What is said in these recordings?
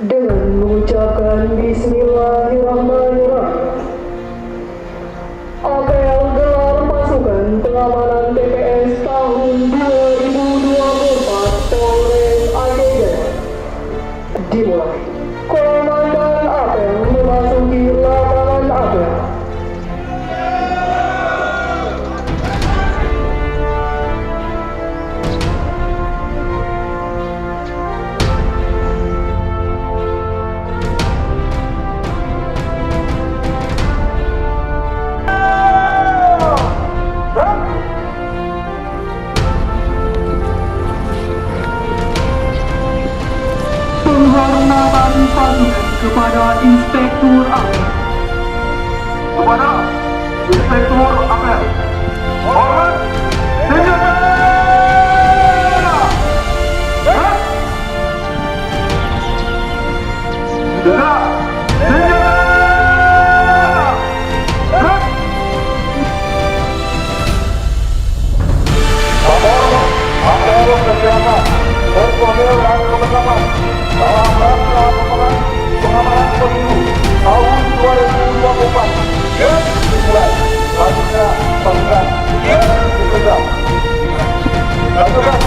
dengan mengucapkan Bismillahirrahmanirrahim. Apel gelar pasukan pengamanan TPS tahun 2024 Polres Aceh Jaya dimulai. Komandan apel memasuki lapangan apel. Penghormatan pasukan kepada Inspektur Apel. Kepada Inspektur Apel. Hormat senjata! Tegak senjata! Apel senjata. Personil dan teman-teman dalam rangka pengamanan pemilu tahun 2024 yang dimulai. Selanjutnya pasukan yang dipegang. Pasukan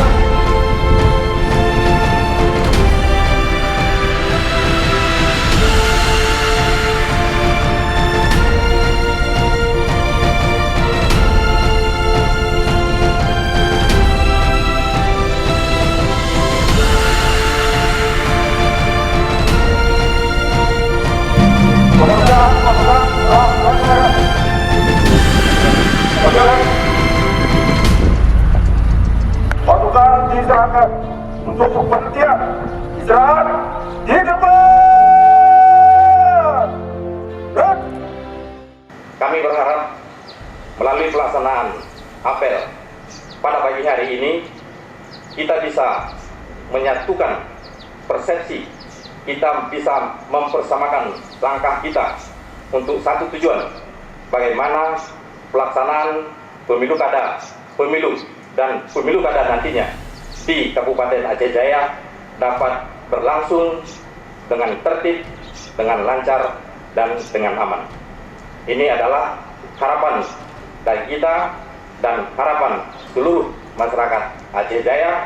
pasukan diserahkan untuk berhentian istirahat di depan. Kami berharap melalui pelaksanaan apel pada pagi hari ini kita bisa menyatukan persepsi, kita bisa mempersamakan langkah kita untuk satu tujuan, bagaimana pelaksanaan pemilu kada nantinya di Kabupaten Aceh Jaya dapat berlangsung dengan tertib, dengan lancar, dan dengan aman. Ini adalah harapan dari kita dan harapan seluruh masyarakat Aceh Jaya